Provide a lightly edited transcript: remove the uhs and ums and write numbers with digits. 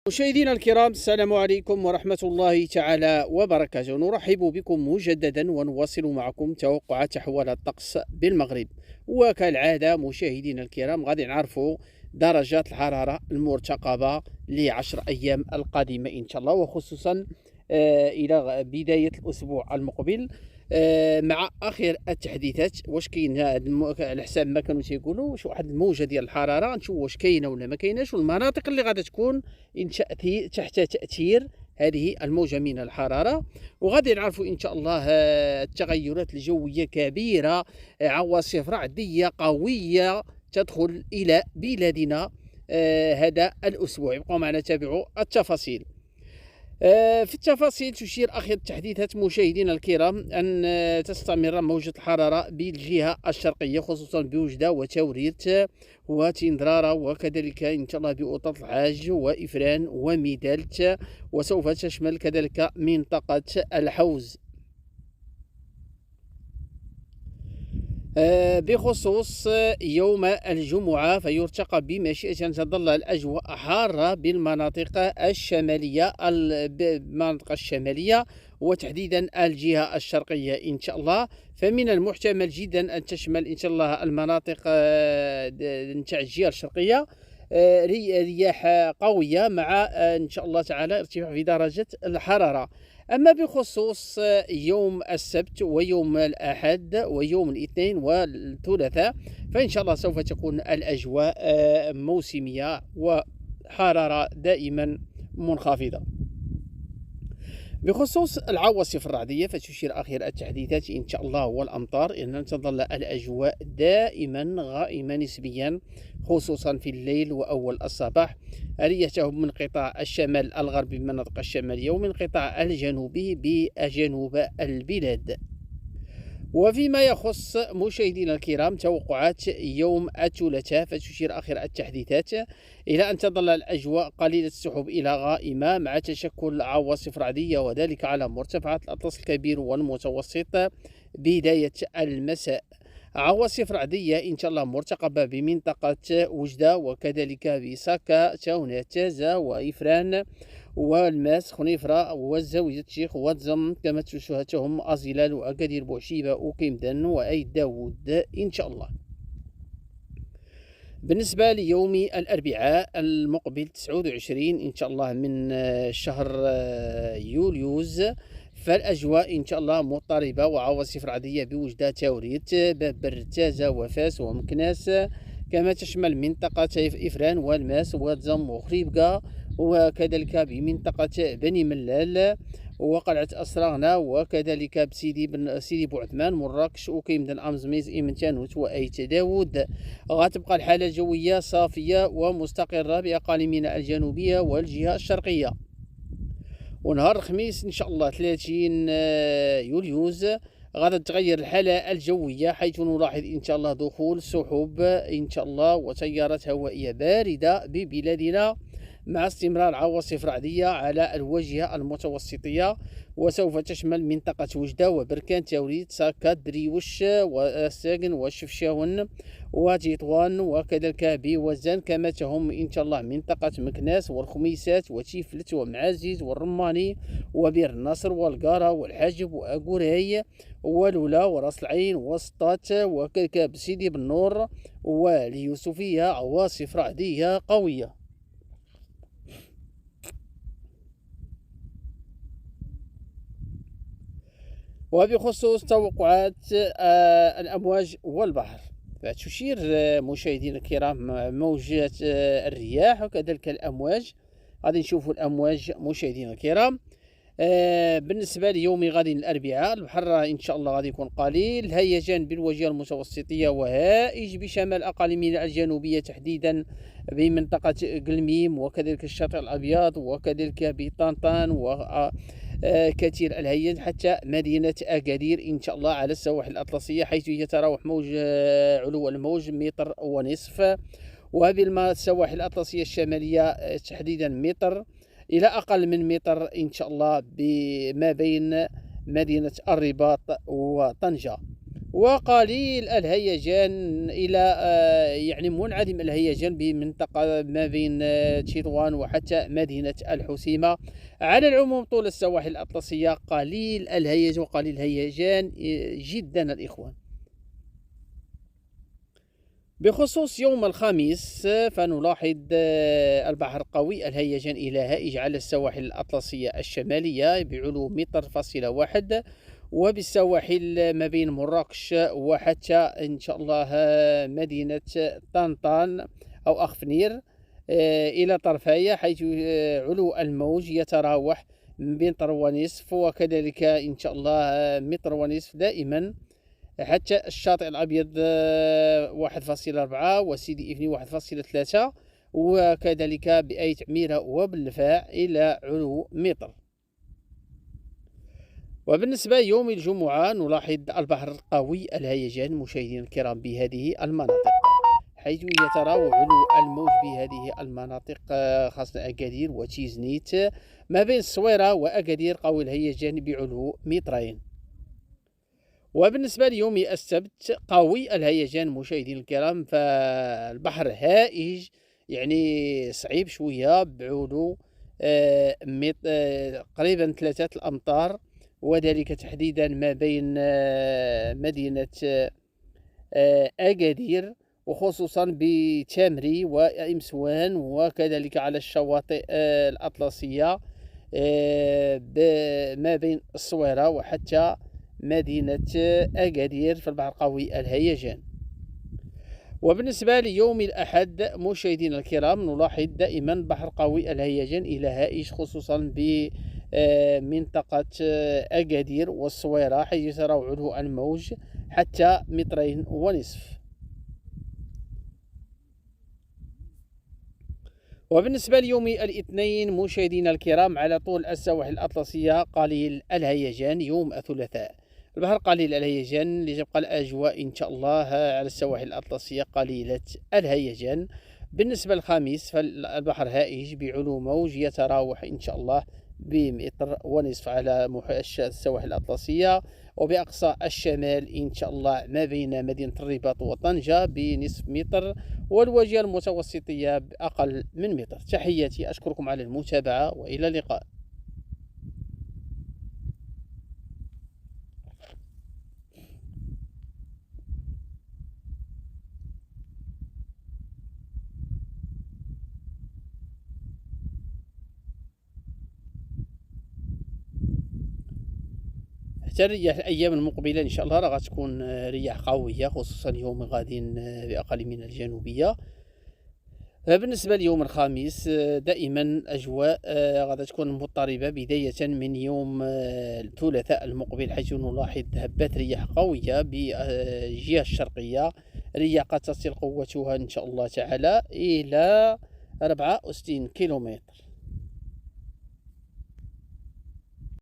مشاهدينا الكرام، السلام عليكم ورحمة الله تعالى وبركاته. نرحب بكم مجددا ونواصل معكم توقعات أحوال الطقس بالمغرب. وكالعادة مشاهدينا الكرام غادي نعرفوا درجات الحرارة المرتقبة لعشر أيام القادمة إن شاء الله، وخصوصا إلى بداية الأسبوع المقبل. مع اخر التحديثات، واش كاين على حساب ما كانوا تيقولوا واش واحد الموجه ديال الحراره، نشوف واش كاينه ولا ما كايناش، والمناطق اللي غادا تكون ان تحت تاثير هذه الموجه من الحراره. وغادي نعرفوا ان شاء الله التغيرات الجويه كبيره، عواصف رعديه قويه تدخل الى بلادنا هذا الاسبوع. يبقوا معنا تابعوا التفاصيل. في التفاصيل تشير آخر التحديثات مشاهدينا الكرام أن تستمر موجة الحرارة بالجهة الشرقية، خصوصا بوجدة وتوريت وتندرارة، وكذلك إن شاء الله بأوطة العاج وإفران وميدالت، وسوف تشمل كذلك منطقة الحوز. بخصوص يوم الجمعة، فيرتقى بمشيئة أن تظل الأجواء حارة بالمناطق الشمالية وتحديدا الجهة الشرقية إن شاء الله. فمن المحتمل جدا أن تشمل إن شاء الله المناطق نتاع الجهة الشرقية رياح قوية، مع إن شاء الله تعالى ارتفاع في درجة الحرارة. أما بخصوص يوم السبت ويوم الأحد ويوم الاثنين والثلاثاء، فإن شاء الله سوف تكون الأجواء موسمية وحرارة دائما منخفضة. بخصوص العواصف الرعدية، فتشير آخر التحديثات إن شاء الله والأمطار أن تظل الأجواء دائما غائمة نسبيا، خصوصا في الليل وأول الصباح. ريته من قطاع الشمال الغربي بالمناطق الشمالية، ومن قطاع الجنوبي بجنوب البلاد. وفيما يخص مشاهدينا الكرام توقعات يوم الثلاثاء، فتشير آخر التحديثات إلى أن تظل الأجواء قليلة السحب إلى غائمة، مع تشكل عواصف رعدية، وذلك على مرتفعات الأطلس الكبير والمتوسط بداية المساء. عواصف رعدية إن شاء الله مرتقبة بمنطقة وجدة، وكذلك بساكا، تاونات، تازة، وإفران، والماس، خنيفرة، والزاوية الشيخ، واتزم، كما تشوهتهم أزلال، وأكادير، بوعشيبة، وكيمدن، وأي داود إن شاء الله. بالنسبة ليوم الأربعاء المقبل 29 إن شاء الله من شهر يوليوز، فالأجواء إن شاء الله مضطربة وعواصف رعدية بوجدة تاوريت، بابر، تازة، وفاس، ومكناس، كما تشمل منطقة إفران، والماس، واتزم، وخريبكا، وكذلك بمنطقة بني ملال، وقلعة أسراغنا، وكذلك سيدي بوعثمان، مراكش، وكيمدن، أمزميز، إيمنتانوت، وأيت داود. غتبقى الحالة الجوية صافية ومستقرة بأقاليمنا الجنوبية والجهة الشرقية. ونهار الخميس إن شاء الله 30 يوليوز غادي تتغير الحالة الجوية، حيث نلاحظ إن شاء الله دخول سحب إن شاء الله وتيارات هوائية باردة ببلادنا، مع استمرار عواصف رعدية على الواجهة المتوسطية، وسوف تشمل منطقة وجدة وبركان، تاوريت، ساكا، دريوش، والساقن، وشفشاون، وتطوان، وكذلك بوزان، كما تهم إن شاء الله منطقة مكناس، والخميسات، وتيفلت، ومعازيز، والرماني، وبير النصر، والقارة، والحاجب، وأقوراي، ولولا، وراس العين، وسطات، وكذلك بسيدي بالنور، واليوسفية. عواصف رعدية قوية. وبخصوص توقعات الأمواج والبحر، فتشير مشاهدينا الكرام موجات الرياح وكذلك الأمواج. غادي نشوفوا الأمواج مشاهدينا الكرام. بالنسبة ليوم غد الأربعاء، البحر إن شاء الله غادي يكون قليل هيجان بالواجهة المتوسطية، وهائج بشمال أقاليمنا الجنوبية، تحديدا بمنطقة قلميم، وكذلك الشاطئ الأبيض، وكذلك بطنطان، كثير الهيج، حتى مدينة أكادير إن شاء الله على السواحل الأطلسية، حيث يتراوح موج علو الموج متر ونصف، وبالسواحل الأطلسية الشمالية تحديدا متر إلى أقل من متر إن شاء الله، بما بين مدينة الرباط وطنجة. وقليل الهيجان إلى يعني منعدم الهيجان بمنطقة ما بين تطوان وحتى مدينة الحسيمة. على العموم طول السواحل الأطلسية قليل الهيج وقليل الهيجان جدا الإخوان. بخصوص يوم الخميس فنلاحظ البحر قوي الهيجان إلى هائج على السواحل الأطلسية الشمالية بعلو 1.1 متر، وبالسواحل ما بين مراكش وحتى إن شاء الله مدينة طنطان أو أخفنير إلى طرفايا، حيث علو الموج يتراوح بين 1.5 متر وكذلك إن شاء الله 1.5 متر دائما، حتى الشاطئ الأبيض 1.4 وسيدي إفني 1.3، وكذلك بأيت عميرة وبالفاع إلى علو 1 متر. وبالنسبة يوم الجمعة نلاحظ البحر القوي الهيجان مشاهدينا الكرام بهذه المناطق، حيث يتراوح علو الموج بهذه المناطق خاصة أكادير وتيزنيت ما بين الصويرة وأكادير قوي الهيجان بعلو 2 متر. وبالنسبة ليوم السبت قوي الهيجان مشاهدينا الكرام، فالبحر هائج يعني صعيب شوية بعلو قريبا 3 الأمتار، وذلك تحديدا ما بين مدينة أكادير وخصوصا بتامري وإمسوان، وكذلك على الشواطئ الأطلسية ما بين الصويرة وحتى مدينة أكادير في البحر قوي الهيجان. وبالنسبة ليوم الأحد مشاهدينا الكرام نلاحظ دائما بحر قوي الهيجان إلى هائج خصوصا بمنطقة أكادير والصويرة، حيث يتراوح علو الموج حتى 2.5 متر. وبالنسبة ليوم الاثنين مشاهدينا الكرام على طول السواحل الأطلسية قليل الهيجان. يوم الثلاثاء البحر قليل الهيجان، لتبقى الأجواء إن شاء الله على السواحل الأطلسية قليلة الهيجان. بالنسبة للخميس فالبحر هائج بعلو موج يتراوح إن شاء الله ب1.5 متر على السواحل الأطلسية، وبأقصى الشمال إن شاء الله ما بين مدينة الرباط وطنجة بنصف متر، والواجهة المتوسطية بأقل من 1 متر. تحياتي، أشكركم على المتابعة وإلى اللقاء. حتى الرياح الأيام المقبلة إن شاء الله راه غتكون رياح قوية، خصوصا يوم غادي بأقل من الجنوبية. بالنسبة ليوم الخميس دائما أجواء غادي تكون مضطربة بداية من يوم الثلاثاء المقبل، حيث نلاحظ هبات رياح قوية بالجهة الشرقية، رياح قد تصل قوتها إن شاء الله تعالى إلى 64 كيلومتر.